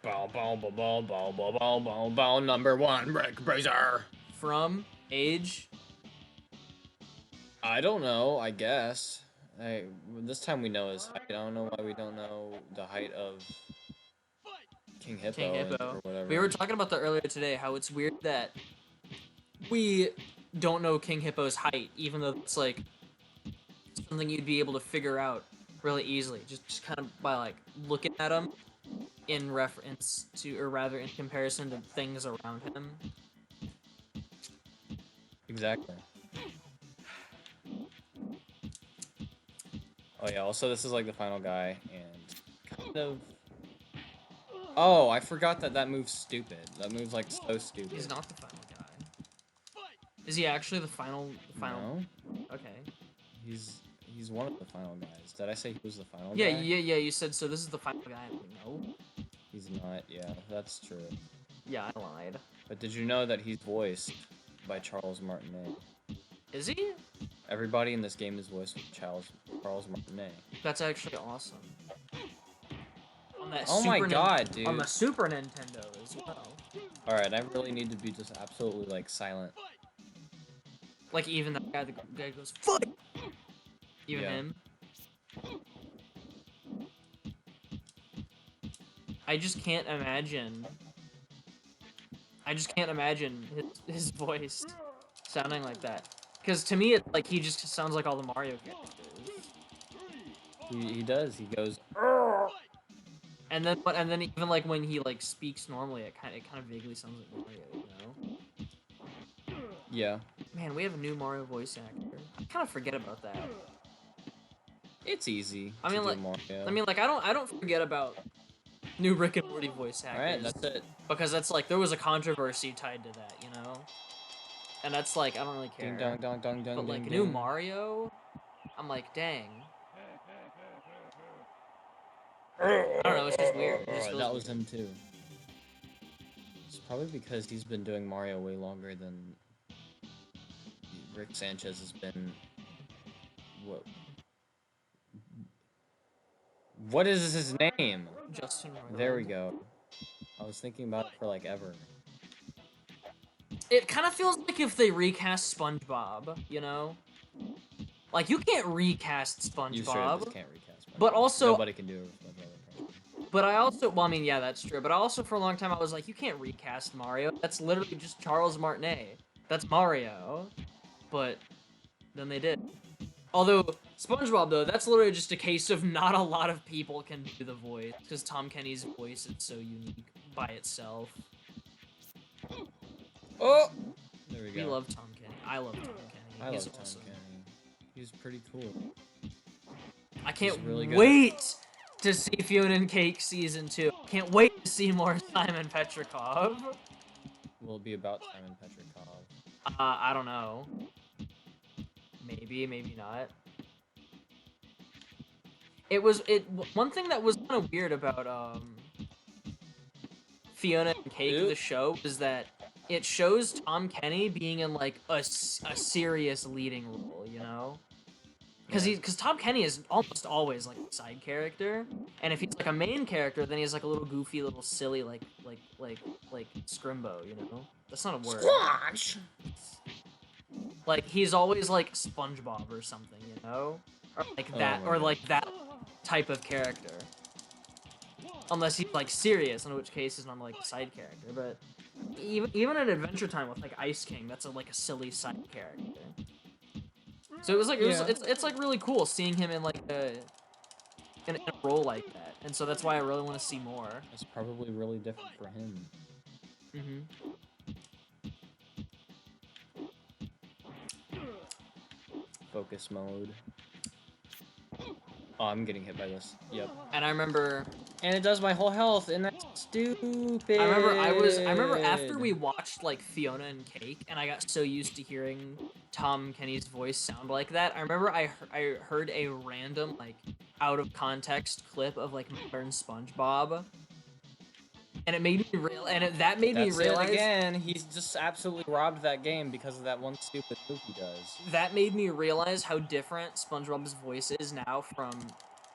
Bow, bow, bow, bow, bow, bow, bow, bow, bow, number one, Rick Brazier. From age. I don't know, I guess. This time we know his height. I don't know why we don't know the height of King Hippo, King Hippo. or whatever. We were talking about that earlier today, how it's weird that we don't know King Hippo's height, even though it's like something you'd be able to figure out really easily, just kind of by like looking at him in reference to, or rather in comparison to things around him. Exactly. Oh yeah, also this is like the final guy, and kind of... Oh, I forgot that move's stupid. That move's like so stupid. He's not the final guy. Is he actually the final? No. Okay. He's one of the final guys. Did I say he was the final Yeah, guy? yeah. You said so. This is the final guy. No. He's not. Yeah, that's true. Yeah, I lied. But did you know that he's voiced by Charles Martinet? Is he? Everybody in this game is voiced by Charles Martinet. That's actually awesome. On that Oh my god, dude. On the Super Nintendo as well. Alright, I really need to be just absolutely, like, silent. Like, even that guy, the guy goes, fight! Even him. I just can't imagine his voice sounding like that. Because to me, it's like he just sounds like all the Mario characters. He does. He goes... And then even like when he like speaks normally, it kind of vaguely sounds like Mario, you know? Yeah. Man, we have a new Mario voice actor. I kind of forget about that. It's easy. I mean, like I don't forget about new Rick and Morty voice actors. Alright, that's it. Because that's like there was a controversy tied to that, you know? And that's like I don't really care. Ding dong dong dong dong. But like ding, new ding. Mario, I'm like, dang. I don't know, it's just weird. It just feels that was weird. him too. It's probably because he's been doing Mario way longer than Rick Sanchez has been. What is his name? Justin Roiland. There we go. I was thinking about it for like ever. It kind of feels like if they recast SpongeBob, you know? Like, you can't recast SpongeBob. You straight up just can't recast SpongeBob. But also... Nobody can do it with SpongeBob. But I also... Well, I mean, yeah, that's true. But I also, for a long time, I was like, you can't recast Mario. That's literally just Charles Martinet. That's Mario. But then they did. Although, SpongeBob, though, that's literally just a case of not a lot of people can do the voice. Because Tom Kenny's voice is so unique by itself. Oh! There we go. We love Tom Kenny. I love Tom Kenny. He's He's Tom awesome. Kenny. He's pretty cool. I can't really wait to see Fiona and Cake Season 2. Can't wait to see more Simon Petrikov. Will it be about Simon Petrikov? I don't know. Maybe, maybe not. One thing that was kind of weird about, Fiona and Cake, the show, is that it shows Tom Kenny being in, like, a serious leading role, you know? Because Tom Kenny is almost always, like, a side character, and if he's, like, a main character, then he's, like, a little goofy, little silly, like Scrimbo, you know? That's not a word. Squash! Like, he's always, like, SpongeBob or something, you know? Or, like, that, or, like, that type of character. Unless he's, like, serious, in which case he's not, like, a side character, but... Even in Adventure Time with, like, Ice King, that's, like, a silly side character. So it was, like, it's like, really cool seeing him in, like, in a role like that. And so that's why I really want to see more. It's probably really different for him. Mm-hmm. Focus mode. Oh, I'm getting hit by this. Yep. And I remember... And it does my whole health, and that's stupid. I remember after we watched, like, Fiona and Cake, and I got so used to hearing Tom Kenny's voice sound like that, I remember I heard a random, like, out-of-context clip of, like, modern SpongeBob. And it made me that made me realize... It again, he's just absolutely robbed that game because of that one stupid move he does. That made me realize how different SpongeBob's voice is now from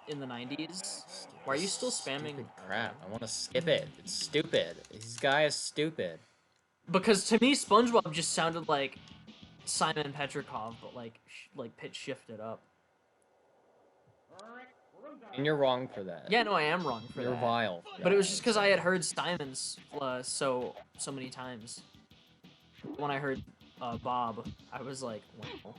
in the 90s. Why are you still spamming? Stupid crap. I want to skip it. It's stupid. This guy is stupid. Because to me, SpongeBob just sounded like Simon Petrikov, but like pitch shifted up. And you're wrong for that. Yeah, no, I am wrong for You're that. vile. But it was just because I had heard Simon's so many times. When I heard Bob, I was like, wow.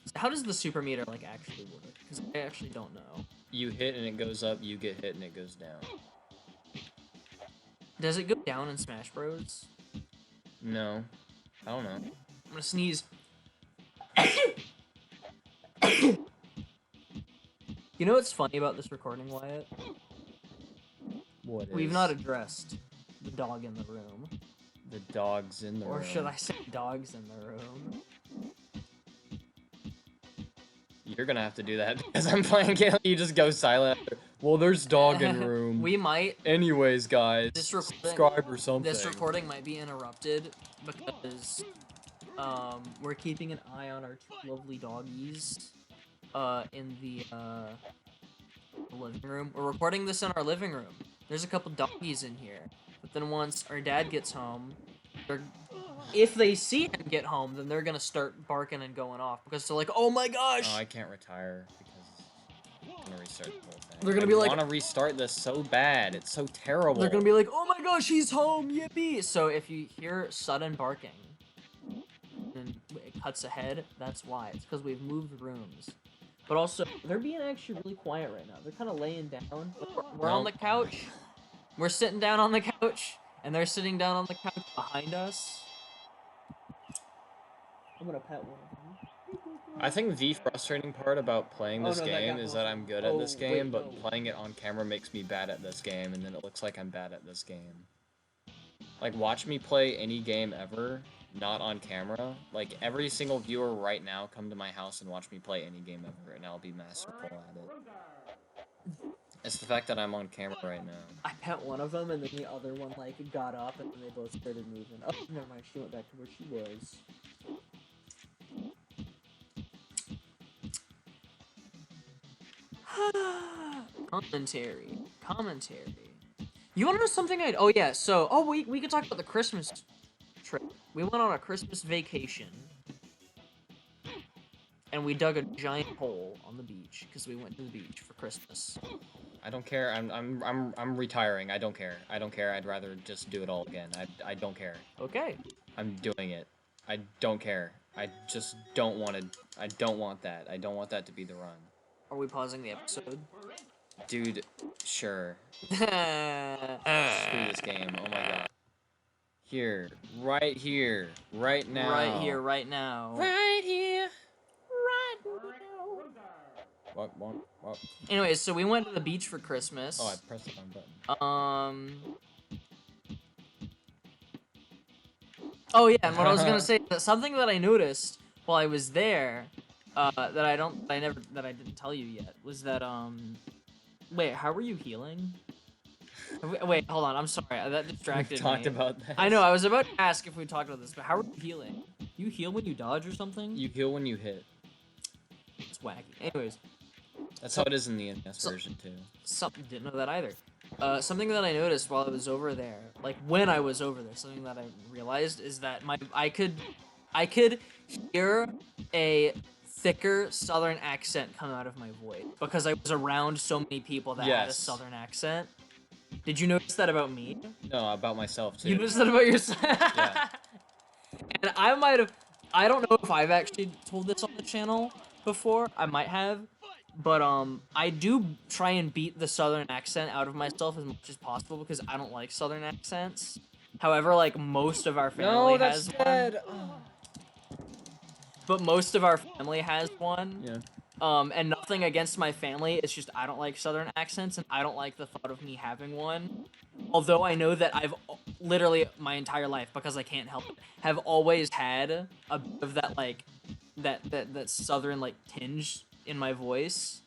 So how does the super meter like actually work? Because I actually don't know. You hit and it goes up. You get hit and it goes down. Does it go down in Smash Bros? No, I don't know. I'm gonna sneeze. You know what's funny about this recording, Wyatt? What is? We've not addressed the dog in the room. The dogs in the room. Or should I say dogs in the room? You're gonna have to do that because I'm playing it. You just go silent. Well, there's dog in room. We might. Anyways, guys, This recording, subscribe or something. This recording might be interrupted because we're keeping an eye on our two lovely doggies in the living room. We're recording this in our living room. There's a couple doggies in here. But then once our dad gets home, if they see him get home, then they're gonna start barking and going off because they're like, "Oh my gosh!" Oh, I can't retire because I'm gonna restart the whole thing. They're gonna be like, I want to restart this so bad. It's so terrible. They're gonna be like, "Oh my gosh, he's home! Yippee!" So if you hear sudden barking, and it cuts ahead, that's why. It's because we've moved rooms. But also, they're being actually really quiet right now. They're kind of laying down. We're on the couch. We're sitting down on the couch, and they're sitting down on the couch behind us. I'm gonna pet one of them. I think the frustrating part about playing this game is that I'm good at this game, but playing it on camera makes me bad at this game, and then it looks like I'm bad at this game. Like, watch me play any game ever, not on camera. Like, every single viewer right now come to my house and watch me play any game ever, and I'll be masterful at it. It's the fact that I'm on camera right now. I pet one of them, and then the other one, like, got up, and then they both started moving. Oh, never mind, she went back to where she was. Commentary. You wanna know something oh yeah, so, we could talk about the Christmas trip. We went on a Christmas vacation. And we dug a giant hole on the beach, because we went to the beach for Christmas. I don't care. I'm retiring. I don't care. I don't care. I'd rather just do it all again. I don't care. Okay. I'm doing it. I don't care. I just don't want to. I don't want that. I don't want that to be the run. Are we pausing the episode? Dude, sure. Screw this game. Oh my god. Here, right now. Right here, right now. Right here. Right now. What? Anyways, so we went to the beach for Christmas. Oh, I pressed the wrong button. Oh yeah, and what I was gonna say, that something that I noticed while I was there, that I didn't tell you yet, was that wait, how were you healing? Wait, hold on, I'm sorry, that distracted We've talked me. about that. I know, I was about to ask if we talked about this, but how are you healing? You heal when you dodge or something? You heal when you hit. It's wacky. Anyways. That's how it is in the NES version too. Didn't know that either. Something that I noticed while I was over there, like when I was over there, something that I realized is that I could hear a thicker southern accent come out of my voice because I was around so many people that had a southern accent. Did you notice that about me? No, about myself too. You noticed that about yourself? Yeah. And I don't know if I've actually told this on the channel before. I might have. But, I do try and beat the southern accent out of myself as much as possible because I don't like southern accents. However, like, most of our family has one. But most of our family has one. Yeah. And nothing against my family, it's just I don't like southern accents and I don't like the thought of me having one. Although I know that I've literally my entire life, because I can't help it, have always had a bit of that, like, that southern, like, tinge in my voice.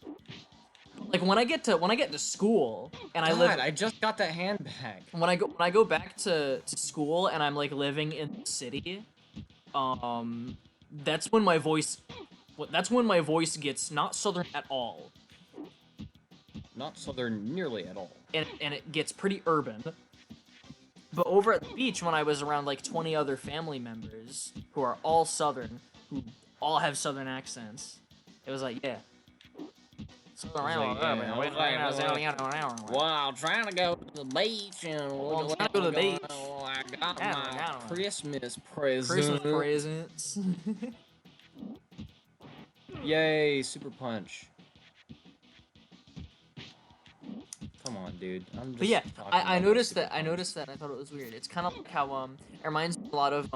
Like when I get to school and I just got that hand back. When I go back to school and I'm like living in the city, that's when my voice That's when my voice gets not southern at all. Not southern nearly at all. And it gets pretty urban. But over at the beach, when I was around like 20 other family members who are all southern, who all have southern accents, it was like, yeah. Wow, trying to go to the beach and I'm trying to go to the beach. I got my Christmas Christmas presents. Yay, super punch. Come on, dude. I'm just but yeah, I noticed that. I noticed that. I thought it was weird. It's kind of like how it reminds me a lot of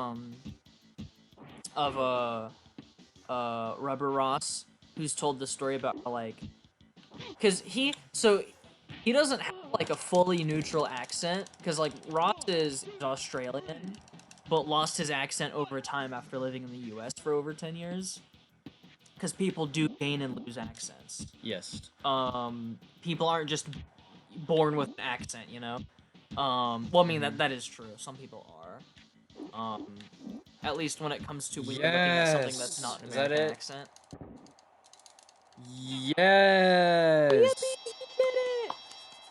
Rubber Ross, who's told the story about how, like, because he doesn't have like a fully neutral accent, because like Ross is Australian, but lost his accent over time after living in the U.S. for over 10 years. Because people do gain and lose accents. Yes. People aren't just born with an accent, you know? Well, I mean, that is true. Some people are. At least when it comes to when you're looking at something that's not an American accent. Yes! Yippee, you did it!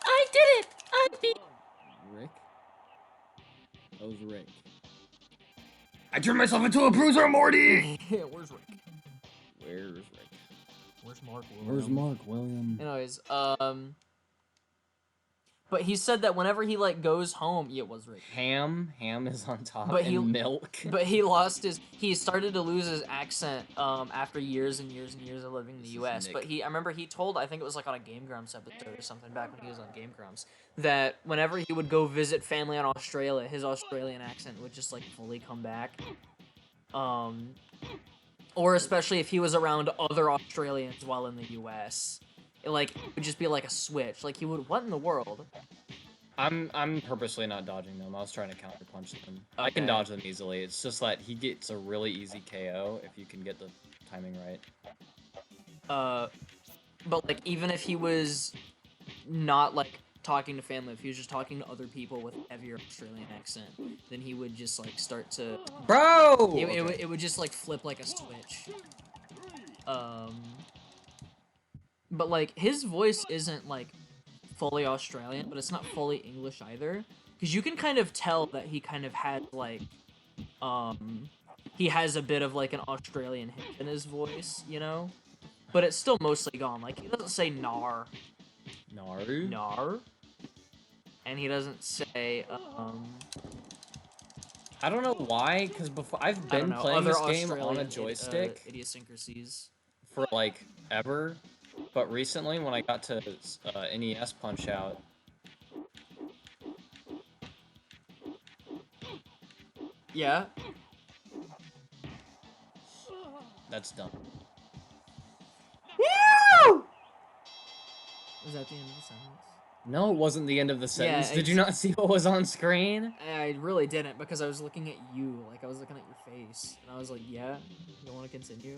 I did it! I beat Rick? That was Rick. I turned myself into a bruiser, Morty! Where's Rick? Where's Rick? Where's Mark William? Where's Mark William? Anyways, but he said that whenever he, like, goes home... Yeah, it was Rick. Ham is on top, and milk. But he started to lose his accent, after years and years and years of living in the U.S. But I remember he told, I think it was, like, on a Game Grumps episode or something, back when he was on Game Grumps, that whenever he would go visit family in Australia, his Australian accent would just, like, fully come back. Or especially if he was around other Australians while in the U.S., it would just be like a switch. Like, he would, what in the world? I'm purposely not dodging them. I was trying to counterpunch them. Okay. I can dodge them easily. It's just that he gets a really easy KO if you can get the timing right. But, like, even if he was not, like, talking to family, if he was just talking to other people with a heavier Australian accent, then he would just, like, start to... Bro! It would just, like, flip like a switch. But, like, his voice isn't, like, fully Australian, but it's not fully English either. Because you can kind of tell that he kind of had, like, he has a bit of, like, an Australian hint in his voice, you know? But it's still mostly gone. Like, he doesn't say nar. Nar? And he doesn't say, I don't know why, because before I've been playing this game on a joystick. Idiosyncrasies. For, like, ever. But recently, when I got to NES Punch-Out... Yeah? That's dumb. Woo! Was that the end of the sentence? No, it wasn't the end of the sentence. Yeah, Did you not see what was on screen? I really didn't, because I was looking at you. Like, I was looking at your face. And I was like, yeah? You want to continue?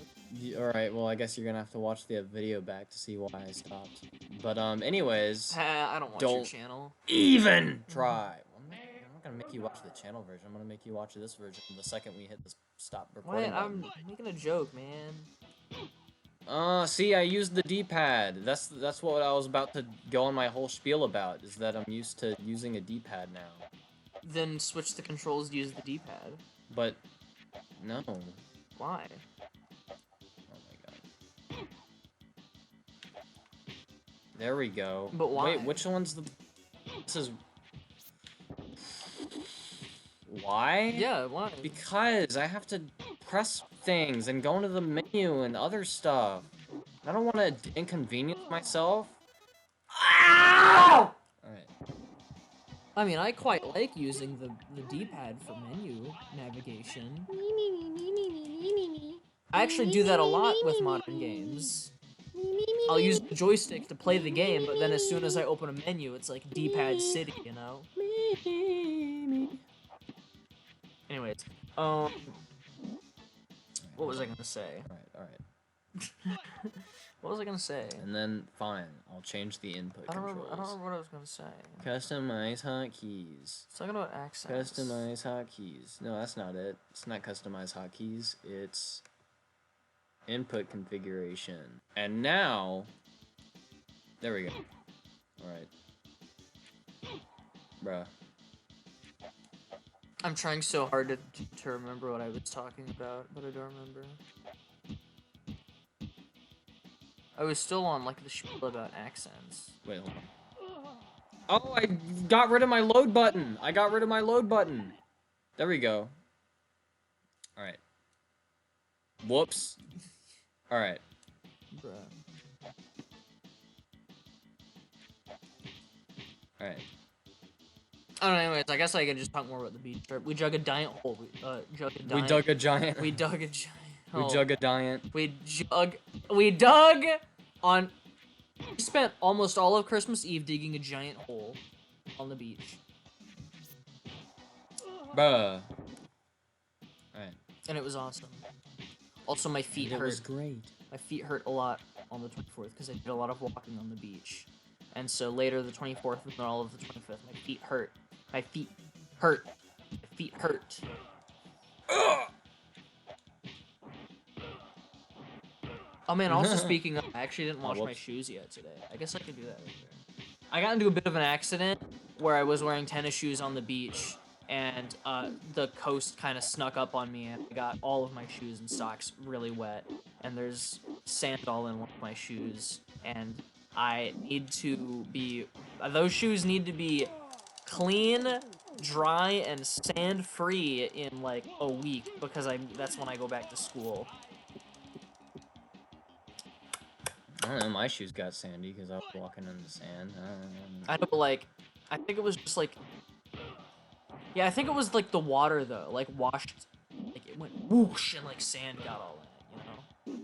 Alright, well, I guess you're gonna have to watch the video back to see why I stopped. But, anyways... I don't watch your channel. Even try! I'm not gonna make you watch the channel version. I'm gonna make you watch this version the second we hit this stop recording button. I'm making a joke, man. See, I used the D-pad. That's what I was about to go on my whole spiel about, is that I'm used to using a D-pad now. Then switch the controls to use the D-pad. But, no. Why? Oh my god. There we go. But why? Wait, which one's the... This is... Why? Yeah, why? Because I have to press things and go into the menu and other stuff. I don't want to inconvenience myself. Ow! Alright. I mean, I quite like using the D-pad for menu navigation. I actually do that a lot with modern games. I'll use the joystick to play the game, but then as soon as I open a menu, it's like D-pad city, you know? Anyways, what was I gonna say? Alright. What was I gonna say? And then, fine, I'll change the input controls. I don't remember what I was gonna say. Customize hotkeys. It's talking about accents. Customize hotkeys. No, that's not it. It's not customize hotkeys. It's... Input configuration. And now... There we go. Alright. Bruh. I'm trying so hard to remember what I was talking about, but I don't remember. I was still on, like, the spiel about accents. Wait, hold on. Oh, I got rid of my load button! I got rid of my load button! There we go. Alright. Whoops. Alright. Bruh. Alright. I don't know, anyways, I guess I can just talk more about the beach trip. We dug a giant hole. We dug a giant... We dug a giant... We dug a giant hole. We dug a giant... We dug on... We spent almost all of Christmas Eve digging a giant hole on the beach. Bruh. Alright. And it was awesome. Also, my feet hurt. It was great. My feet hurt a lot on the 24th because I did a lot of walking on the beach. And so later, the 24th and all of the 25th, my feet hurt. My feet hurt. My feet hurt. Ugh! Oh man, also speaking of, I actually didn't wash my shoes yet today. I guess I could do that later. I got into a bit of an accident where I was wearing tennis shoes on the beach, and the coast kind of snuck up on me, and I got all of my shoes and socks really wet, and there's sand all in one of my shoes, and I need to be... Those shoes need to be clean, dry, and sand-free in, like, a week, because that's when I go back to school. I don't know, my shoes got sandy because I was walking in the sand. I know, but, like, I think it was just, like... Yeah, I think it was, like, the water, though. Like, washed... Like, it went whoosh, and, like, sand got all in it, you know?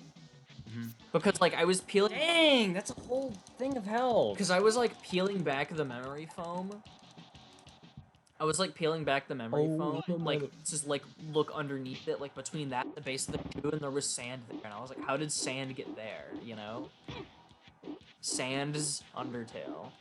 Mm-hmm. Because, like, I was peeling... Dang, that's a whole thing of hell. Because I was, like, peeling back the memory foam. I was, like, peeling back the memory foam. Like, just, like, look underneath it, like, between that and the base of the shoe, and there was sand there. And I was like, how did sand get there, you know? Sand's Undertale.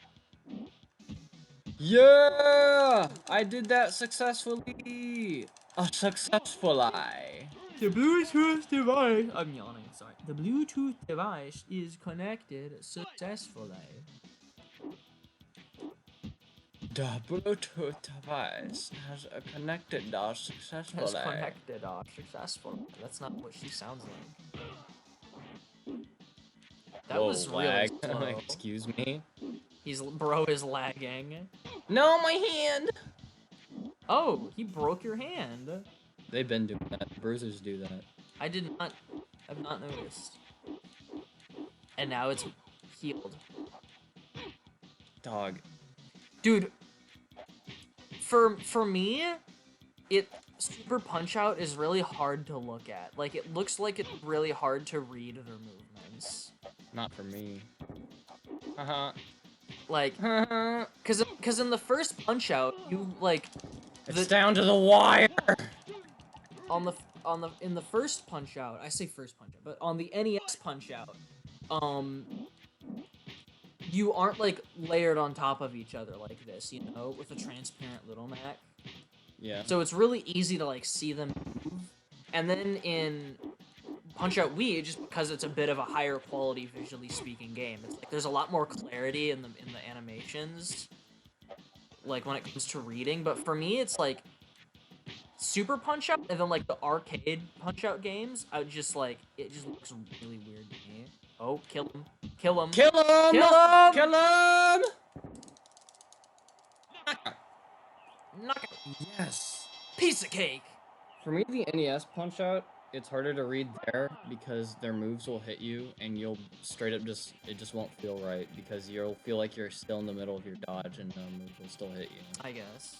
Yeah! I did that successfully! Successfully. The Bluetooth device... I'm yawning, sorry. The Bluetooth device is connected successfully. The Bluetooth device has connected successfully. Has connected successfully. That's not what she sounds like. That Whoa, was really lag. slow. Excuse me? Bro is lagging. No, my hand! Oh, he broke your hand. They've been doing that. Bruisers do that. I've not noticed. And now it's healed. Dog. Dude, for me, Super Punch-Out is really hard to look at. Like, it looks like it's really hard to read their movements. Not for me. Uh-huh. Like, cause in the first Punch-Out, you, like... It's down to the wire! In the first Punch-Out, I say first Punch-Out, but on the NES Punch-Out, you aren't, like, layered on top of each other like this, you know, with a transparent Little Mac. Yeah. So it's really easy to, like, see them move. And then in Punch-Out Wii, just because it's a bit of a higher quality, visually speaking game, it's like there's a lot more clarity in the animations, like, when it comes to reading. But for me, it's, like, Super Punch-Out, and then, like, the arcade Punch-Out games, it just looks really weird to me. Oh, kill him. Kill him. Kill him! Kill him! Kill him! Knock it. Yes! Piece of cake! For me, the NES Punch-Out, it's harder to read there because their moves will hit you and you'll straight up it just won't feel right because you'll feel like you're still in the middle of your dodge and the move will still hit you. I guess.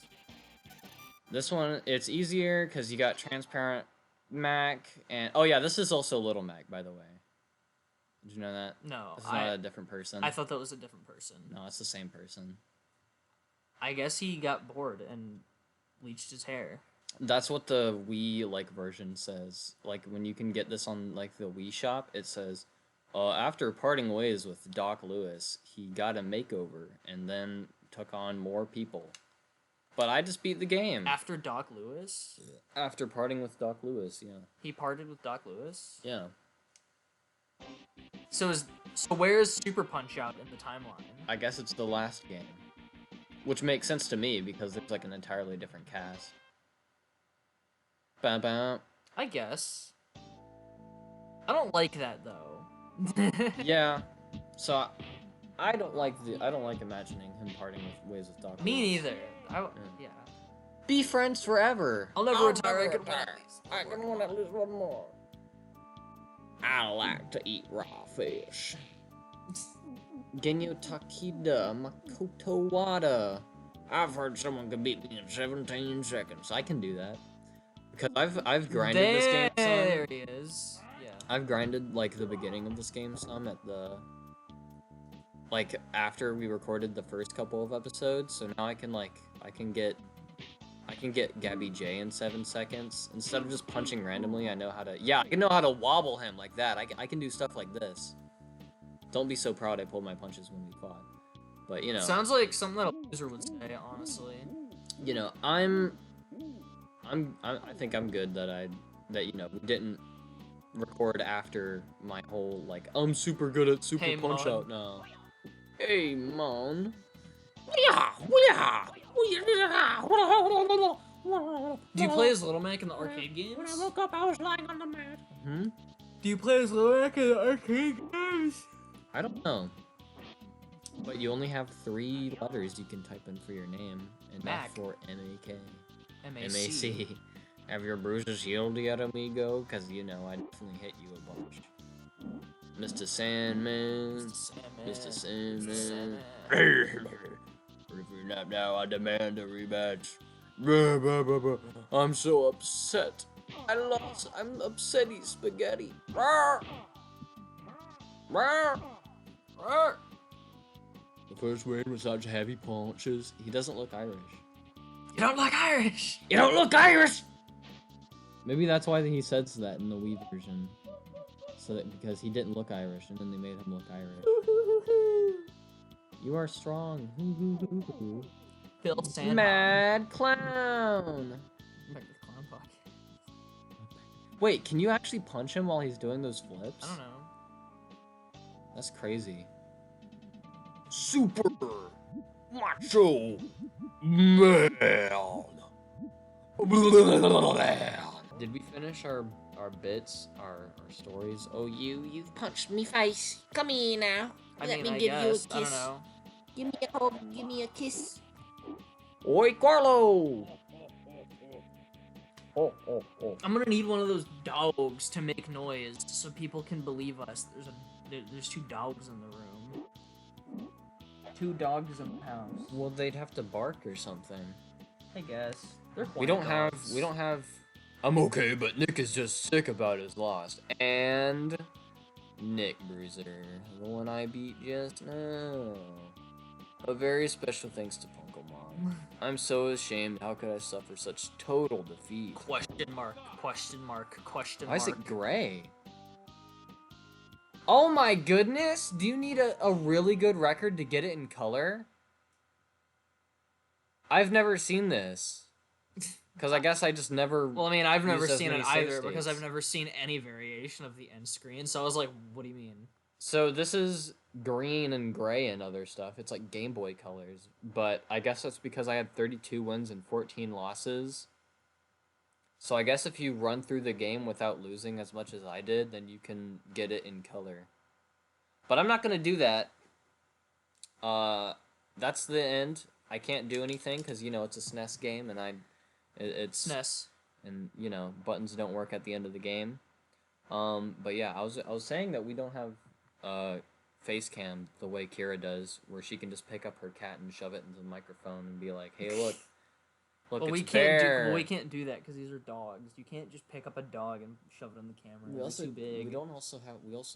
This one, it's easier because you got transparent Mac and... Oh yeah, this is also Little Mac, by the way. Did you know that? No, It's not a different person. I thought that was a different person. No, it's the same person. I guess he got bored and bleached his hair. That's what the Wii, like, version says. Like, when you can get this on, like, the Wii shop, it says, after parting ways with Doc Lewis, he got a makeover and then took on more people. But I just beat the game. After Doc Lewis? After parting with Doc Lewis, yeah. He parted with Doc Lewis? Yeah. So where's Super Punch Out in the timeline? I guess it's the last game. Which makes sense to me, because there's like an entirely different cast. Bam bam. I guess. I don't like that though. Yeah. So I don't like imagining him parting with ways with Dr. Me Woods. neither. Yeah. Be friends forever. I'll never retire. I can win at least one more. I like to eat raw fish. Genyo Takeda Makoto Wada. I've heard someone can beat me in 17 seconds. I can do that. Because I've grinded this game some. There he is. Yeah. I've grinded like the beginning of this game some at the like after we recorded the first couple of episodes, so now I can get Gabby J in 7 seconds. Instead of just punching randomly, I know how to wobble him like that. I can do stuff like this. Don't be so proud I pulled my punches when we fought. But, you know. Sounds like something that a loser would say, honestly. You know, I think I'm good that we didn't record after my whole, like, I'm super good at Super Punch Out now. Hey, Mon. Do you play as Little Mac in the arcade games? When I woke up, I was lying on the mat. Do you play as Little Mac in the arcade games? I don't know. But you only have 3 letters you can type in for your name, and Mac. not for M-A-K. M-A-C. Have your bruises healed yet, amigo? Because, you know, I definitely hit you a bunch. Mr. Sandman. Mr. Sandman. If you're not now, I demand a rematch. I'm so upset. I'm upsetty spaghetti. The first win was such heavy punches. He doesn't look Irish. You don't look Irish! You don't look Irish! Maybe that's why he says that in the Wii version. So that because he didn't look Irish, and then they made him look Irish. You are strong. Phil Sandbaum. Mad Clown! Back to the Clown Podcast. Wait, can you actually punch him while he's doing those flips? I don't know. That's crazy. Super Macho Man. Did we finish our bits, our stories? Oh, You've punched me face. Come here now. Let me I give guess. you a kiss. I don't know. Give me a hug. Give me a kiss. Oi, Carlo! Oh. I'm gonna need one of those dogs to make noise so people can believe us. There's 2 dogs in the room. 2 dogs in the house. Well, they'd have to bark or something. I guess. They're We don't have. I'm okay, but Nick is just sick about his loss. And Nick Bruiser, the one I beat just now. A very special thanks to Punkomon. I'm so ashamed. How could I suffer such total defeat? Question mark. Why is it gray? Oh my goodness! Do you need a really good record to get it in color? I've never seen this. Because I guess I just never... Well, I mean, I've never used as seen it many save either because states. I've never seen any variation of the end screen. So I was like, what do you mean? So this is green and gray and other stuff. It's like Game Boy colors. But I guess that's because I had 32 wins and 14 losses. So I guess if you run through the game without losing as much as I did, then you can get it in color. But I'm not going to do that. That's the end. I can't do anything because, you know, it's a SNES game and it's SNES. And, you know, buttons don't work at the end of the game. But yeah, I was saying that we don't have face cam the way Kira does, where she can just pick up her cat and shove it into the microphone and be like, "Hey, look, But it's we a can't bear." we can't do that because these are dogs. You can't just pick up a dog and shove it in the camera. It's too big. We also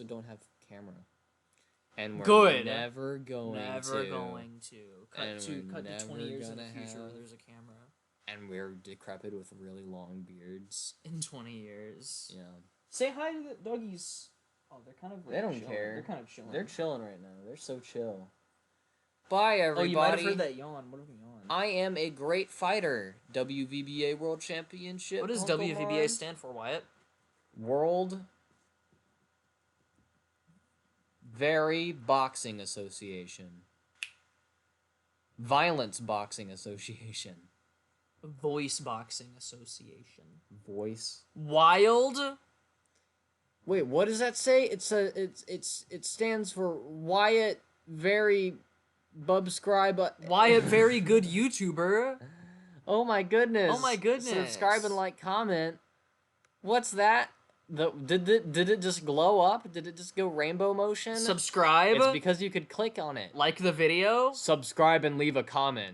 don't have camera. And we're Good. never going to. Cut And to we're 20 years in the never future gonna where have- there's a camera. And we're decrepit with really long beards. In 20 years. Yeah. Say hi to the doggies. Oh, they're kind of They don't chilling. care. They're kind of chilling. They're chilling right now. They're so chill. Bye, everybody. Oh, you might have heard that yawn. What if we yawn? I am a great fighter. WVBA World Championship. What does Pokemon. WVBA stand for, Wyatt? World Very Boxing Association. Violence Boxing Association. Voice Boxing Association. Voice. Wild. Wait, what does that say? It stands for Wyatt Very Bubscribe. Wyatt Very Good YouTuber. Oh my goodness. Oh my goodness. Subscribe and like, comment. What's that? Did it just glow up? Did it just go rainbow motion? Subscribe. It's because you could click on it. Like the video. Subscribe and leave a comment.